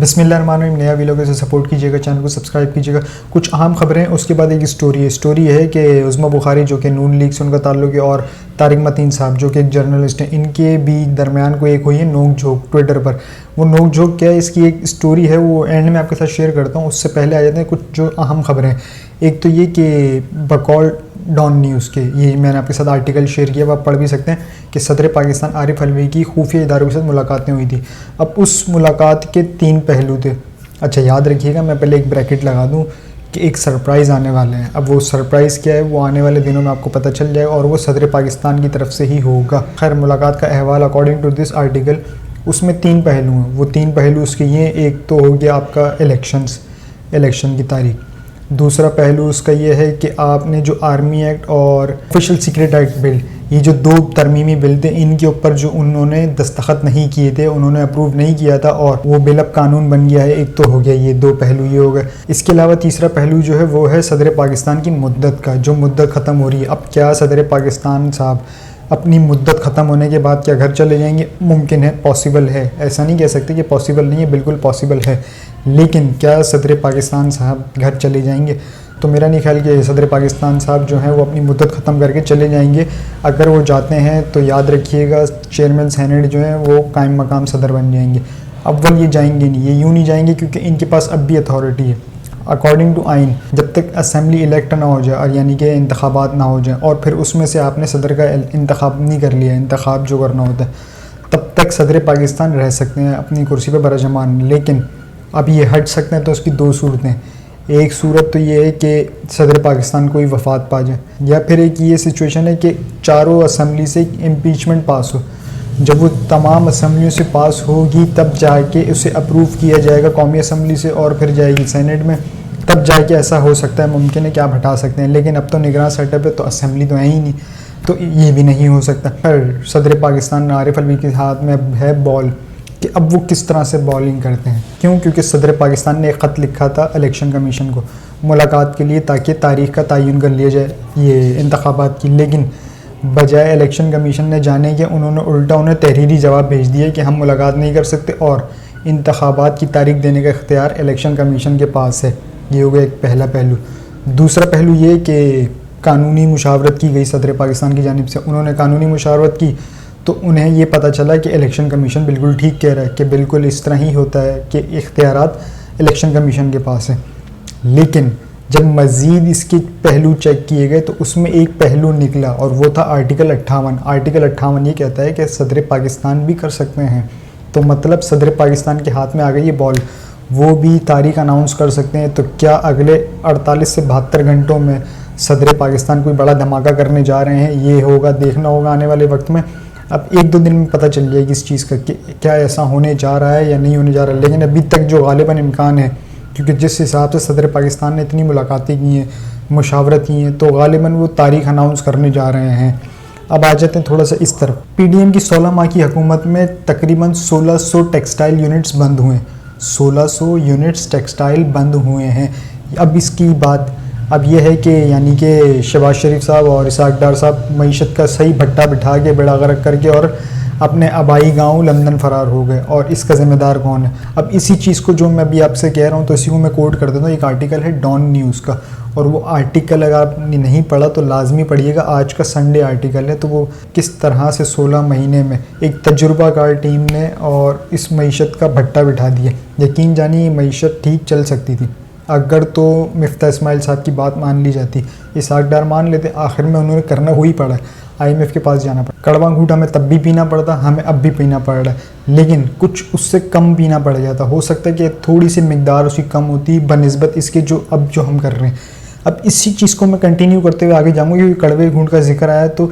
बिस्मिल्लाहिर्रहमानिर्रहीम। नया वीडियो से सपोर्ट कीजिएगा, चैनल को सब्सक्राइब कीजिएगा। कुछ अहम खबरें, उसके बाद एक स्टोरी है कि उज़्मा बुखारी जो कि नून लीग से उनका ताल्लुक है और तारिक मतीन साहब जो कि एक जर्नलिस्ट हैं, इनके भी दरमियान को एक हुई है नोक झोंक ट्विटर पर। वो नोक झोंक क्या है, इसकी एक स्टोरी है, वो एंड में आपके साथ शेयर करता हूँ। उससे पहले आ जाते हैं कुछ जो अहम खबरें। एक तो ये कि बकौल डॉन न्यूज़ के, ये मैंने आपके साथ आर्टिकल शेयर किया, आप पढ़ भी सकते हैं कि सदर पाकिस्तान आरिफ अलवी की खुफिया इदारों के साथ मुलाकातें हुई थी। अब उस मुलाकात के 3 पहलू थे। अच्छा, याद रखिएगा, मैं पहले एक ब्रैकेट लगा दूं कि एक सरप्राइज़ आने वाले हैं। अब वो सरप्राइज़ क्या है, वो आने वाले दिनों में आपको पता चल जाएगा और वो सदर पाकिस्तान की तरफ से ही होगा। खैर, मुलाकात का अहवाल अकॉर्डिंग टू दिस आर्टिकल, उसमें 3 पहलू हैं। वो 3 पहलू उसके ये, एक तो हो गया आपका इलेक्शन की तारीख। दूसरा पहलू उसका ये है कि आपने जो आर्मी एक्ट और ऑफिशियल सीक्रेट एक्ट बिल, ये जो 2 तरमीमी बिल थे, इनके ऊपर जो उन्होंने दस्तखत नहीं किए थे, उन्होंने अप्रूव नहीं किया था और वो बिल अब कानून बन गया है। एक तो हो गया ये 2 पहलू, ये हो गए। इसके अलावा तीसरा पहलू जो है वो है सदर पाकिस्तान की मुद्दत का, जो मुद्दत ख़त्म हो रही है। अब क्या सदर पाकिस्तान साहब अपनी मुद्दत ख़त्म होने के बाद क्या घर चले जाएंगे? मुमकिन है, पॉसिबल है, ऐसा नहीं कह सकते कि पॉसिबल नहीं है, बिल्कुल पॉसिबल है। लेकिन क्या सदर पाकिस्तान साहब घर चले जाएंगे? तो मेरा नहीं ख्याल कि सदर पाकिस्तान साहब जो हैं वो अपनी मुद्दत ख़त्म करके चले जाएंगे। अगर वो जाते हैं तो याद रखिएगा, चेयरमैन सेनेट जो हैं वो कायम मकाम सदर बन जाएंगे। अव्वल ये जाएंगे नहीं, ये यूँ नहीं जाएंगे क्योंकि इनके पास अब भी अथॉरिटी है अकॉर्डिंग टू आइन। जब तक असम्बली इलेक्ट ना हो जाए और यानी कि इंतखाबात ना हो जाए और फिर उसमें से आपने सदर का इंतखाब नहीं कर लिया, इंतखाब जो करना होता है, तब तक सदर पाकिस्तान रह सकते हैं अपनी कुर्सी पर बरजमान। लेकिन अब ये हट सकते हैं तो उसकी 2 सूरतें। एक सूरत तो ये है कि सदर पाकिस्तान कोई वफात पा जाए, या फिर एक ये सिचुएशन है कि चारों असम्बली से इम्पीचमेंट पास हो। जब वो तमाम असम्बलियों से पास होगी तब जाके उसे अप्रूव किया जाएगा कौमी असम्बली से और फिर जाएगी सेनेट में, तब जाके ऐसा हो सकता है, मुमकिन है कि आप हटा सकते हैं। लेकिन अब तो निगरान सेटअप है तो असम्बली तो है ही नहीं, तो ये भी नहीं हो सकता। पर सदर पाकिस्तान आरिफ अलवी के हाथ में है बॉल कि अब वो किस तरह से बॉलिंग करते हैं। क्यों? क्योंकि सदर पाकिस्तान ने एक ख़त लिखा था इलेक्शन कमीशन को मुलाकात के लिए, ताकि तारीख़ का तयन कर लिया जाए ये इंतखाबात की। लेकिन बजाय इलेक्शन कमीशन ने जाने के, उन्होंने उल्टा उन्हें तहरीरी जवाब भेज दिया कि हम मुलाकात नहीं कर सकते और इंतखाबात की तारीख देने का इख्तियार इलेक्शन कमीशन के पास है। ये हो गया एक पहला पहलू। दूसरा पहलू ये कि कानूनी मुशावरत की गई सदर पाकिस्तान की जानिब से। उन्होंने कानूनी मुशावरत की तो उन्हें ये पता चला कि इलेक्शन कमीशन बिल्कुल ठीक कह रहा है कि बिल्कुल इस तरह ही होता है कि इख्तियारात इलेक्शन कमीशन के पास है। लेकिन जब मज़ीद इसके पहलू चेक किए गए तो उसमें एक पहलू निकला और वो था आर्टिकल 58। आर्टिकल 58 ये कहता है कि सदर पाकिस्तान भी कर सकते हैं। तो मतलब सदर पाकिस्तान के हाथ में आ गई ये बॉल, वो भी तारीख अनाउंस कर सकते हैं। तो क्या अगले 48 से 72 घंटों में सदर पाकिस्तान कोई बड़ा धमाका करने जा रहे हैं? ये होगा, देखना होगा आने वाले वक्त में। अब 1-2 दिन में पता चल जाएगी इस चीज़ का कि क्या ऐसा होने जा रहा है या नहीं होने जा रहा है। लेकिन अभी तक जो गालिबन इम्कान है, क्योंकि जिस हिसाब से सदर पाकिस्तान ने इतनी मुलाकातें की हैं, मुशावरत की हैं, तो गालिबन वो तारीख अनाउंस करने जा रहे हैं। अब आ जाते हैं थोड़ा सा इस तरफ। पीडीएम की 16 माह की हुकूमत में तकरीबन 1600 टेक्सटाइल यूनिट्स बंद हुए। 1600 यूनिट्स टेक्सटाइल बंद हुए हैं। अब इसकी बात अब यह है कि यानी कि शहबाज शरीफ साहब और इसाक डार साहब मईशत का सही भट्टा बिठा के बेड़ा गर्क करके और अपने आबाई गांव लंदन फ़रार हो गए। और इसका ज़िम्मेदार कौन है? अब इसी चीज़ को जो मैं अभी आपसे कह रहा हूँ तो इसी को मैं कोट कर देता हूँ। एक आर्टिकल है डॉन न्यूज़ का, और वो आर्टिकल अगर आपने नहीं पढ़ा तो लाजमी पढ़िएगा। आज का संडे आर्टिकल है। तो वो किस तरह से 16 महीने में एक तजुर्बाकार टीम ने और इस मईशत का भट्टा बिठा दिया। यकीन जानिए मईशत ठीक चल सकती थी अगर तो मिफ्ता इस्माइल साहब की बात मान ली जाती, इसाक डार मान लेते। आखिर में उन्होंने करना हुई पड़ा, IMF के पास जाना पड़ा। कड़वा घूंट हमें तब भी पीना पड़ता, हमें अब भी पीना पड़ रहा है, लेकिन कुछ उससे कम पीना पड़ जाता। हो सकता है कि थोड़ी सी मिकदार उसकी कम होती बनिस्बत इसके जो हम कर रहे हैं। अब इसी चीज़ को मैं कंटिन्यू करते हुए आगे जाऊँगा, क्योंकि कड़वे घूंट का जिक्र आया तो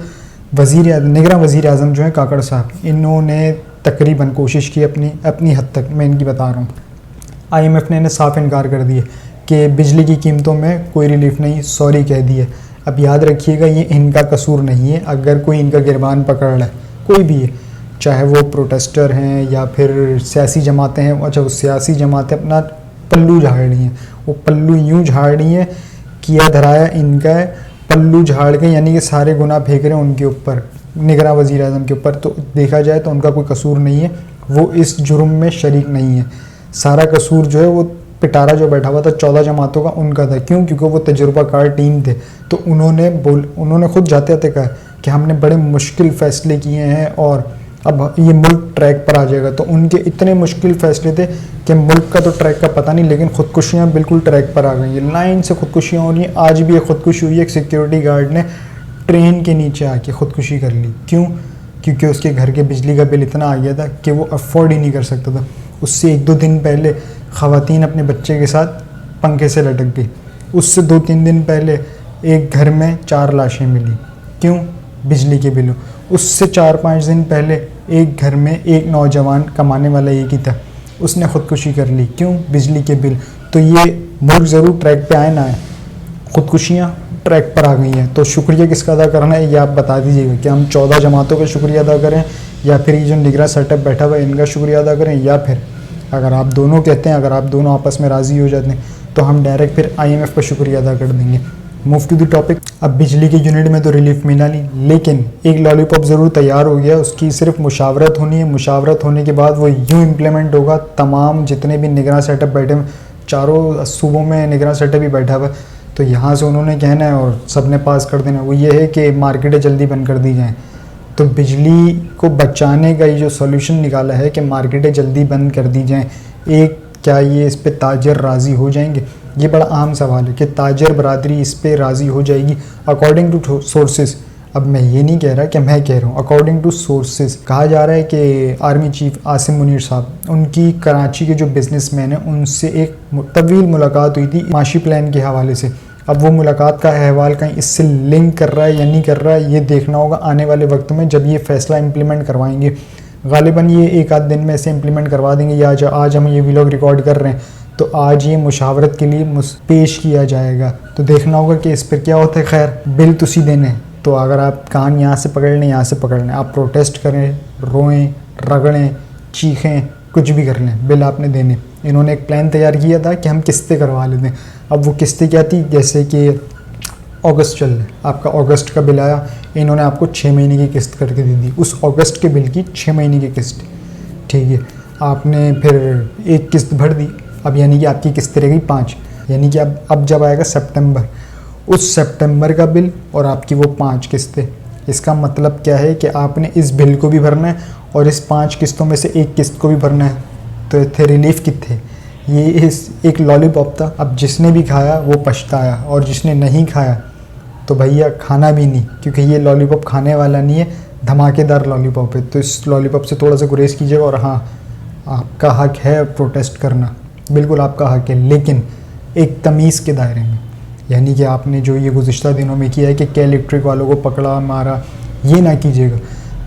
निगरान वज़ीर आज़म जो है काकड़ साहब, इन्होंने तकरीबन कोशिश की अपनी हद तक। मैं इनकी बता रहा हूँ, IMF ने इन्हें साफ इनकार कर दिया कि बिजली की कीमतों में कोई रिलीफ नहीं, सॉरी कह दिए। अब याद रखिएगा ये इनका कसूर नहीं है। अगर कोई इनका गिरबान पकड़ रहा है, कोई भी है, चाहे वो प्रोटेस्टर हैं या फिर सियासी जमातें हैं, अच्छा वो सियासी जमातें अपना पल्लू झाड़ रही हैं, वो पल्लू यूँ झाड़ रही हैं, किया धराया इनका है, पल्लू झाड़ के यानी कि सारे गुनाह फेंक रहे हैं उनके ऊपर, निगरान वज़ीर आज़म के ऊपर। तो देखा जाए तो उनका कोई कसूर नहीं है, वो इस जुर्म में शरीक नहीं है। सारा कसूर जो है वो पिटारा जो बैठा हुआ था 14 जमातों का उनका था। क्यों? क्योंकि वो तजुर्बाकार टीम थे। तो उन्होंने खुद जाते जाते कहा कि हमने बड़े मुश्किल फ़ैसले किए हैं और अब ये मुल्क ट्रैक पर आ जाएगा। तो उनके इतने मुश्किल फ़ैसले थे कि मुल्क का तो ट्रैक का पता नहीं, लेकिन ख़ुदकुशियाँ बिल्कुल ट्रैक पर आ गई हैं। लाइन से ख़ुदकुशियाँ हो रही हैं। आज भी एक ख़ुदकुशी हुई है, एक सिक्योरिटी गार्ड ने ट्रेन के नीचे आके ख़ुदकुशी कर ली। क्यों? क्योंकि उसके घर के बिजली का बिल इतना आ गया था कि वो अफोर्ड ही नहीं कर सकता था। उससे 1-2 दिन पहले ख़वातीन अपने बच्चे के साथ पंखे से लटक गई। उससे 2-3 दिन पहले एक घर में 4 लाशें मिली। क्यों? बिजली के बिलों। उससे 4-5 दिन पहले एक घर में एक नौजवान कमाने वाला एक ही था, उसने ख़ुदकुशी कर ली। क्यों? बिजली के बिल। तो ये मुल्क ज़रूर ट्रैक पे आए ना आए, ख़ुदकुशियाँ ट्रैक पर आ गई हैं। तो शुक्रिया किसका अदा करना है ये आप बता दीजिएगा कि हम 14 जमातों का शुक्रिया अदा करें, या फिर ये जो निगरान सेटअप बैठा हुआ है इनका शुक्रिया अदा करें, या फिर अगर आप दोनों कहते हैं, अगर आप दोनों आपस में राज़ी हो जाते हैं तो हम डायरेक्ट फिर IMF का शुक्रिया अदा कर देंगे। Move to the topic. अब बिजली के यूनिट में तो रिलीफ मिला नहीं, लेकिन एक लॉलीपॉप ज़रूर तैयार हो गया। उसकी सिर्फ मुशावरत होनी है। मुशावरत होने के बाद वो यूँ इम्प्लीमेंट होगा। तमाम जितने भी निगरान सेटअप बैठे हुए, चारों सूबों में निगरान सेटअप ही बैठा हुआ, तो यहाँ से उन्होंने कहना है और सब ने पास कर देना, वो ये है कि मार्केटें जल्दी बंद कर दी जाएँ। तो बिजली को बचाने का ये जो सॉल्यूशन निकाला है कि मार्केटें जल्दी बंद कर दी जाएँ, क्या ये इस पे ताजर राज़ी हो जाएंगे? ये बड़ा अहम सवाल है कि ताजर बरादरी इस पे राज़ी हो जाएगी। अकॉर्डिंग टू सोर्सेज, अब मैं ये नहीं कह रहा कि मैं कह रहा हूँ, अकॉर्डिंग टू सोर्सेज कहा जा रहा है कि आर्मी चीफ आसिम मुनीर साहब, उनकी कराची के जो बिजनेसमैन हैं उनसे एक तवील मुलाकात हुई थी माशी प्लान के हवाले से। अब वो मुलाकात का अहवाल कहीं इससे लिंक कर रहा है या नहीं कर रहा है, ये देखना होगा आने वाले वक्त में जब ये फ़ैसला इम्प्लीमेंट करवाएंगे। गालिबन ये 1-8 दिन में से इम्प्लीमेंट करवा देंगे, या आज हम ये व्लॉग रिकॉर्ड कर रहे हैं तो आज ये मुशावरत के लिए पेश किया जाएगा। तो देखना होगा कि इस पर क्या होता है। खैर, बिल तुसी देने, तो अगर आप कान यहाँ से पकड़ लें, यहाँ से पकड़ लें, आप प्रोटेस्ट करें, रोएं, रगड़ें, चीखें, कुछ भी कर लें, बिल आपने देने। इन्होंने एक प्लान तैयार किया था कि हम किस्तें करवा लेते हैं। अब वो किस्तें क्या थी? जैसे कि अगस्त चल रहा है, आपका अगस्त का बिल आया, इन्होंने आपको 6 महीने की किस्त करके दे दी। उस अगस्त के बिल की 6 महीने की किस्त, ठीक है। आपने फिर एक किस्त भर दी, अब यानी कि आपकी किस्त रहेगी 5, यानी कि अब जब आएगा सितंबर, उस सितंबर का बिल और आपकी वो 5 किस्तें। इसका मतलब क्या है कि आपने इस बिल को भी भरना है और इस 5 किस्तों में से एक किस्त को भी भरना है। तो थे रिलीफ कितने? ये इस एक लॉलीपॉप था। अब जिसने भी खाया वो पछताया, और जिसने नहीं खाया तो भैया खाना भी नहीं, क्योंकि ये लॉलीपॉप खाने वाला नहीं है, धमाकेदार लॉलीपॉप है। तो इस लॉलीपॉप से थोड़ा सा गुरेज कीजिएगा। और हाँ, आपका हक है प्रोटेस्ट करना, बिल्कुल आपका हक है, लेकिन एक तमीज़ के दायरे में। यानी कि आपने जो ये गुज़िश्ता दिनों में किया है कि इलेक्ट्रिक वालों को पकड़ा मारा, ये ना कीजिएगा।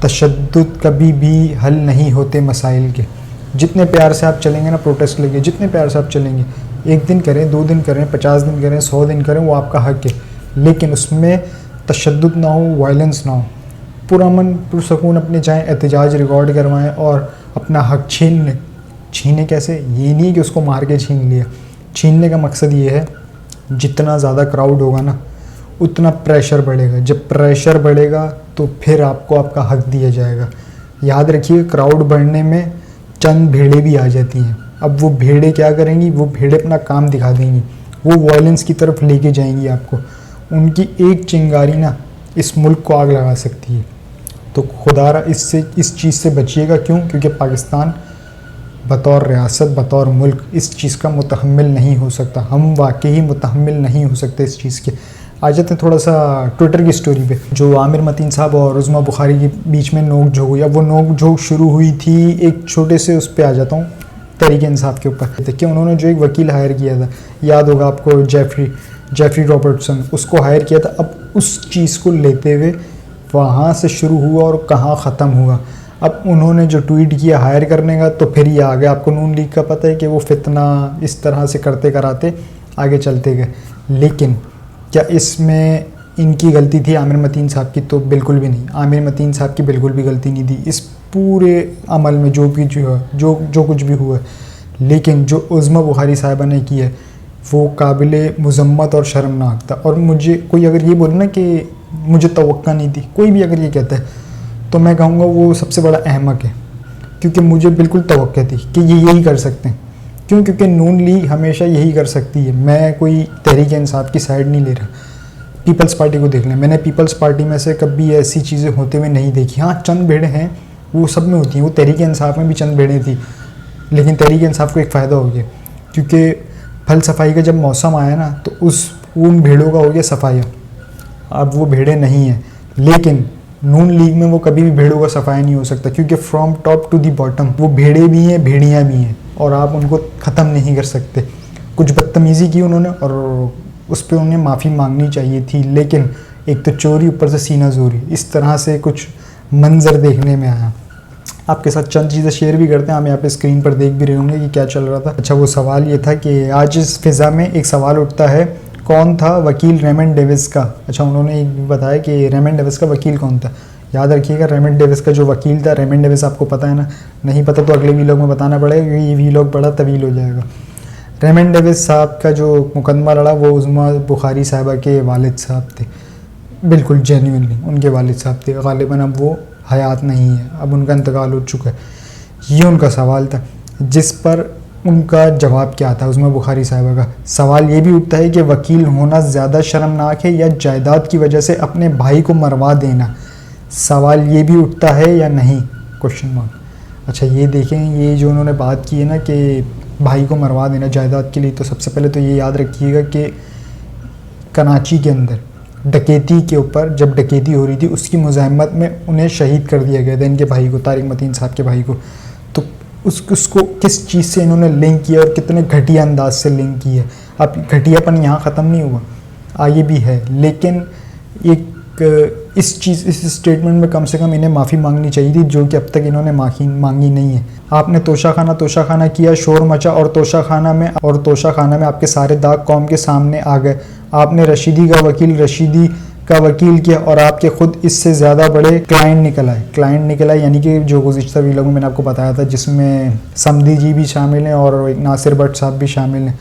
तशद्दुद कभी भी हल नहीं होते मसाइल के। जितने प्यार से आप चलेंगे ना प्रोटेस्ट लेके, जितने प्यार से आप चलेंगे, 1 दिन करें, 2 दिन करें, 50 दिन करें, 100 दिन करें, वो आपका हक है, लेकिन उसमें तशद्दुद ना हो, वायलेंस ना हो। पुरअमन पुरसकून अपने चाहें एहतजाज रिकॉर्ड करवाएं और अपना हक छीन लें। छीने कैसे? ये नहीं कि उसको मार के छीन लिया। छीनने का मकसद ये है, जितना ज़्यादा क्राउड होगा ना उतना प्रेशर बढ़ेगा। जब प्रेशर बढ़ेगा तो फिर आपको आपका हक दिया जाएगा। याद रखिए, क्राउड बढ़ने में चंद भेड़ें भी आ जाती हैं। अब वो भेड़ें क्या करेंगी? वो भेड़ें अपना काम दिखा देंगी, वो वायलेंस की तरफ लेके जाएंगी आपको। उनकी एक चिंगारी ना इस मुल्क को आग लगा सकती है। तो खुदारा इस चीज़ से बचिएगा। क्यों? क्योंकि पाकिस्तान बतौर रियासत, बतौर मुल्क इस चीज़ का मुतहम्मिल नहीं हो सकता। हम वाकई मुतहम्मिल नहीं हो सकते इस चीज़ के। आ जाते हैं थोड़ा सा ट्विटर की स्टोरी पे, जो आमिर मतीन साहब और उज़्मा बुखारी के बीच में नोक झोंक हुई। अब वो नोक झोंक शुरू हुई थी एक छोटे से, उस पर आ जाता हूँ, तहरीक इंसाफ के ऊपर। देखिए, उन्होंने जो एक वकील हायर किया था, याद होगा आपको, जेफरी रॉबर्टसन, उसको हायर किया था। अब उस चीज़ को लेते हुए वहाँ से शुरू हुआ और कहाँ ख़त्म हुआ। अब उन्होंने जो ट्वीट किया हायर करने का, तो फिर ये आ गया। आपको नून लीग का पता है कि वो फितना इस तरह से करते कराते आगे चलते गए। लेकिन क्या इसमें इनकी गलती थी आमिर मतीन साहब की? तो बिल्कुल भी नहीं। आमिर मतीन साहब की बिल्कुल भी गलती नहीं थी इस पूरे अमल में, जो कुछ भी हुआ। लेकिन जो उज़्मा बुखारी साहिबा ने किया है वो काबिल मुज़म्मत और शर्मनाक था। और मुझे कोई अगर ये बोले ना कि मुझे तवक्का नहीं थी, कोई भी अगर ये कहता है, तो मैं कहूँगा वो सबसे बड़ा अहमक है, क्योंकि मुझे बिल्कुल तवक्का थी कि ये यही कर सकते हैं। क्यों? क्योंकि नून लीग हमेशा यही कर सकती है। मैं कोई तहरीक इंसाफ की साइड नहीं ले रहा, पीपल्स पार्टी को देख लें, मैंने पीपल्स पार्टी में से कभी ऐसी चीज़ें होते हुए नहीं देखी। हाँ, चंद भेड़ें हैं, वो सब में होती हैं, वो तहरीक इंसाफ में भी चंद भेड़ें थी, लेकिन तहरीक इंसाफ को एक फ़ायदा हो गया क्योंकि फल सफाई का जब मौसम आया ना तो उन भेड़ों का हो गया सफाया। अब वो भेड़ें नहीं हैं, लेकिन नून लीग में वो कभी भी भेड़ों का सफाया नहीं हो सकता क्योंकि from top to the bottom वो भेड़े भी हैं, भेड़ियाँ भी हैं और आप उनको ख़त्म नहीं कर सकते। कुछ बदतमीज़ी की उन्होंने और उस पर उन्हें माफ़ी मांगनी चाहिए थी, लेकिन एक तो चोरी ऊपर से सीना जोरी, इस तरह से कुछ मंजर देखने में आया। आपके साथ चंद चीज़ें शेयर भी करते हैं, आप यहाँ पे स्क्रीन पर देख भी रहे होंगे कि क्या चल रहा था। अच्छा, वो सवाल ये था कि आज इस फिज़ा में एक सवाल उठता है, कौन था वकील रेमंड डेविस का? अच्छा, उन्होंने एक बताया कि रेमंड डेविस का वकील कौन था। याद रखिएगा, रेमंड डेविस का जो वकील था, रेमंड डेविस आपको पता है ना, नहीं पता तो अगले वीलॉग में बताना पड़ेगा क्योंकि ये वीलॉग बड़ा तवील हो जाएगा। रेमंड डेविस साहब का जो मुकदमा लड़ा वो उज़्मा बुखारी साहिबा के वालिद साहब थे, बिल्कुल जेन्युइनली उनके वालिद साहब थे। गालिबन अब वो हयात नहीं है, अब उनका इंतकाल हो चुका है। ये उनका सवाल था जिस पर उनका जवाब क्या था उज़्मा बुखारी साहिबा का। सवाल ये भी उठता है कि वकील होना ज़्यादा शर्मनाक है या जायदाद की वजह से अपने भाई को मरवा देना? सवाल ये भी उठता है या नहीं, क्वेश्चन मार्क। अच्छा, ये देखें, ये जो उन्होंने बात की है ना कि भाई को मरवा देना जायदाद के लिए, तो सबसे पहले तो ये याद रखिएगा कि कराची के अंदर डकैती के ऊपर जब डकैती हो रही थी उसकी मुज़ाहमत में उन्हें शहीद कर दिया गया था, इनके भाई को, तारिक मतीन साहब के भाई को। तो उसको किस चीज़ से इन्होंने लिंक किया और कितने घटिया अंदाज से लिंक किया। अब घटियापन यहाँ ख़त्म नहीं हुआ, आगे भी है, लेकिन एक इस स्टेटमेंट में कम से कम इन्हें माफ़ी मांगनी चाहिए थी, जो कि अब तक इन्होंने मांगी नहीं है। आपने तोशाखाना किया, शोर मचा और तोशाखाना में आपके सारे दाग कौम के सामने आ गए। आपने रशीदी का वकील किया और आपके खुद इससे ज़्यादा बड़े क्लाइंट निकल आए, यानी कि जो गुज़िश्ता वीडियो में मैंने आपको बताया था जिसमें समदी जी भी शामिल हैं और एक नासिर भट्ट साहब भी शामिल हैं।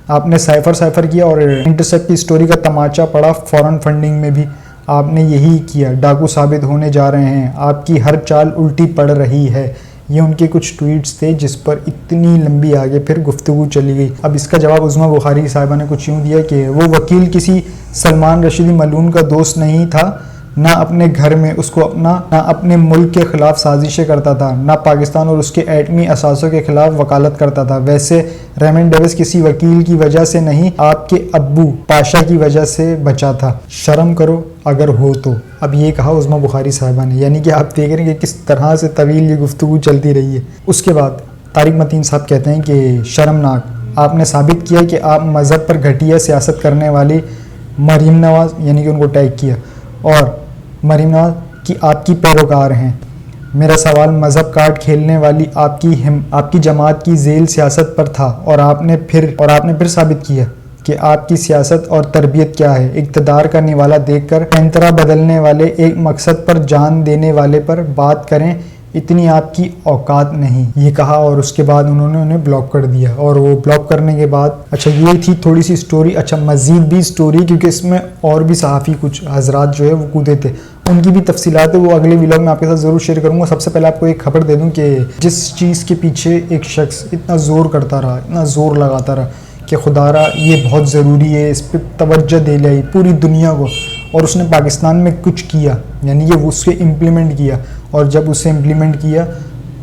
आपने साइफ़र किया और इंटरसेप्ट की स्टोरी का तमाचा पड़ा, फॉरेन फंडिंग में भी आपने यही किया। डाकू साबित होने जा रहे हैं, आपकी हर चाल उल्टी पड़ रही है। ये उनके कुछ ट्वीट्स थे जिस पर इतनी लंबी आगे फिर गुफ्तगू चली गई। अब इसका जवाब उज़्मा बुखारी साहिबा ने कुछ यूँ दिया कि वो वकील किसी सलमान रशीदी मलून का दोस्त नहीं था, ना अपने घर में उसको अपना, ना अपने मुल्क के ख़िलाफ़ साजिशें करता था, ना पाकिस्तान और उसके एटमी असासों के ख़िलाफ़ वकालत करता था। वैसे रेमंड डेविस किसी वकील की वजह से नहीं, आपके अब्बू पाशा की वजह से बचा था। शर्म करो अगर हो तो। अब ये कहा उज़्मा बुखारी साहिबा ने, यानी कि आप देख रहे हैं कि किस तरह से तवील ये गुफ्तगू चलती रही है। उसके बाद तारिक मतीन साहब कहते हैं कि शर्मनाक, आपने साबित किया कि आप मज़हब पर घटिया सियासत करने वाली मरीम नवाज़, यानी कि उनको टैग किया, और मरीम नवाज़ की आपकी पैरोकार हैं। मेरा सवाल मज़हब कार्ड खेलने वाली आपकी जमात की झेल सियासत पर था और आपने फिर साबित किया कि आपकी सियासत और तरबियत क्या है। इक़्तिदार का निवाला देखकर पैंतरा बदलने वाले, एक मकसद पर जान देने वाले पर बात करें, इतनी आपकी औकात नहीं। ये कहा और उसके बाद उन्होंने उन्हें ब्लॉक कर दिया। और वो ब्लॉक करने के बाद, अच्छा ये थी थोड़ी सी स्टोरी। अच्छा, मज़ीद भी स्टोरी, क्योंकि इसमें और भी सहाफ़ी कुछ हजरात जो है वो कूदे थे, उनकी भी तफसीलात है वो अगले व्लॉग में आपके साथ ज़रूर शेयर करूँगा। सबसे पहले आपको एक खबर दे दूँ कि जिस चीज़ के पीछे एक शख्स इतना ज़ोर करता रहा, इतना ज़ोर लगाता रहा कि खुदारा ये बहुत ज़रूरी है, इस पर तवज्जो दे लाई पूरी दुनिया को, और उसने पाकिस्तान में कुछ किया, यानी कि उसके इम्प्लीमेंट किया। और जब उसे इम्प्लीमेंट किया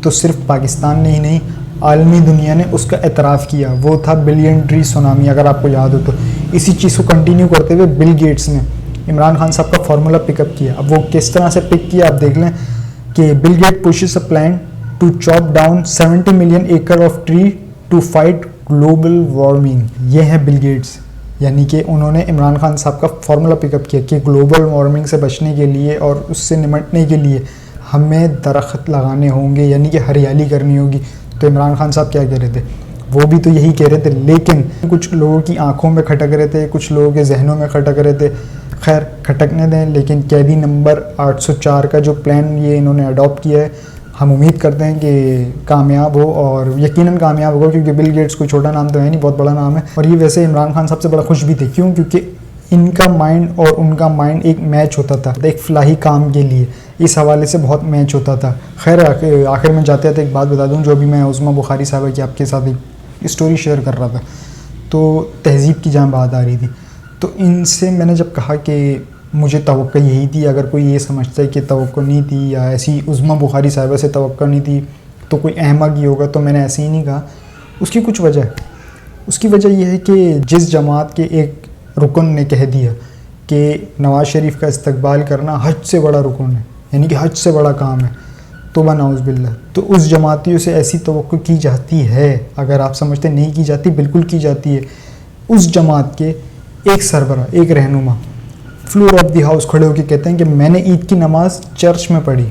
तो सिर्फ पाकिस्तान ने ही नहीं, आलमी दुनिया ने उसका एतराफ़ किया। वो था बिलियन ट्री सुनामी, अगर आपको याद हो तो। इसी चीज़ को कंटिन्यू करते हुए बिल गेट्स ने इमरान खान साहब का फार्मूला पिकअप किया। अब वो किस तरह से पिक किया आप देख लें कि Bill Gates pushes a plan to chop down 70 million एकड़ of tree to fight global warming. ये है बिल गेट्स, यानी कि उन्होंने इमरान खान साहब का फार्मूला पिकअप किया कि ग्लोबल वार्मिंग से बचने के लिए और उससे निपटने के लिए हमें दरख्त लगाने होंगे, यानी कि हरियाली करनी होगी। तो इमरान खान साहब क्या कह रहे थे, वो भी तो यही कह रहे थे, लेकिन कुछ लोगों की आंखों में खटक रहे थे, कुछ लोगों के जहनों में खटक रहे थे। खैर खटकने दें, लेकिन कैदी नंबर 804 का जो प्लान ये इन्होंने अडॉप्ट किया है, हम उम्मीद करते हैं कि कामयाब हो, और यकीनन कामयाब होगा, क्योंकि बिल गेट्स कोई छोटा नाम तो है नहीं, बहुत बड़ा नाम है। और ये वैसे इमरान खान साहब से बड़ा खुश भी थे, क्यों? क्योंकि इनका माइंड और उनका माइंड एक मैच होता था, एक फलाही काम के लिए इस हवाले से बहुत मैच होता था। खैर आखिर में जाते थे एक बात बता दूं, जो भी मैं उज़्मा बुखारी साहब की आपके साथ स्टोरी शेयर कर रहा था, तो तहज़ीब की जहाँ बात आ रही थी, तो इनसे मैंने जब कहा कि मुझे तवक्को यही थी, अगर कोई ये समझता है कि तवक्को नहीं थी या ऐसी उज़्मा बुखारी साहिबा से तवक्को नहीं थी तो कोई अहमक ही होगा, तो मैंने ऐसे ही नहीं कहा। उसकी कुछ वजह है। उसकी वजह यह है कि जिस जमात के एक रुकन ने कह दिया कि नवाज़ शरीफ का इस्तकबाल करना हज से बड़ा रुकन है, यानी कि हज से बड़ा काम है, तौबा नाउज़ बिल्लाह, तो उस जमातियों से ऐसी तवक्को की जाती है। अगर आप समझते नहीं की जाती, बिल्कुल की जाती है। उस जमात के एक सरबरा, एक रहनुमा फ्लोर ऑफ द हाउस खड़े होकर कहते हैं कि मैंने ईद की नमाज़ चर्च में पढ़ी।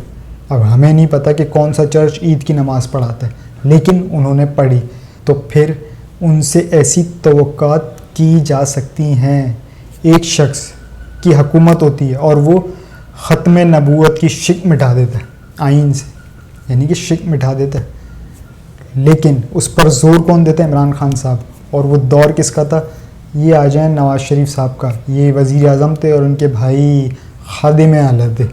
अब हमें नहीं पता कि कौन सा चर्च ईद की नमाज़ पढ़ाता है, लेकिन उन्होंने पढ़ी। तो फिर उनसे ऐसी तवक्कात की जा सकती हैं। एक शख्स की हुकूमत होती है और वो ख़त्म नबूवत की शिक मिटा देता है आइन से, यानी कि शिक मिटा देता है, लेकिन उस पर ज़ोर कौन देता है? इमरान खान साहब। और वो दौर किसका था? ये आ जाए नवाज़ शरीफ साहब का। ये वज़ीर आज़म थे और उनके भाई खादिम आला थे,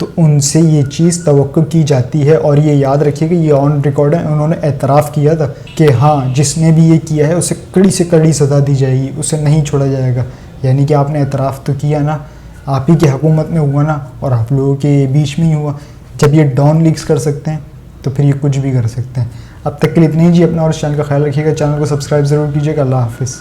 तो उनसे ये चीज़ तवक्को की जाती है। और ये याद रखिए कि ये ऑन रिकॉर्ड है, उन्होंने एतराफ़ किया था कि हाँ, जिसने भी ये किया है उसे कड़ी से कड़ी सज़ा दी जाएगी, उसे नहीं छोड़ा जाएगा। यानी कि आपने एतराफ़ तो किया ना, आप ही की हुकूमत में हुआ ना, और आप लोगों के बीच में ही हुआ। जब ये डॉन लीक्स कर सकते हैं तो फिर ये कुछ भी कर सकते हैं। अब तक के लिए इतनी ही जी। अपना और चैनल का ख्याल रखिएगा, चैनल को सब्सक्राइब ज़रूर कीजिएगा। अल्लाह हाफ़िज़।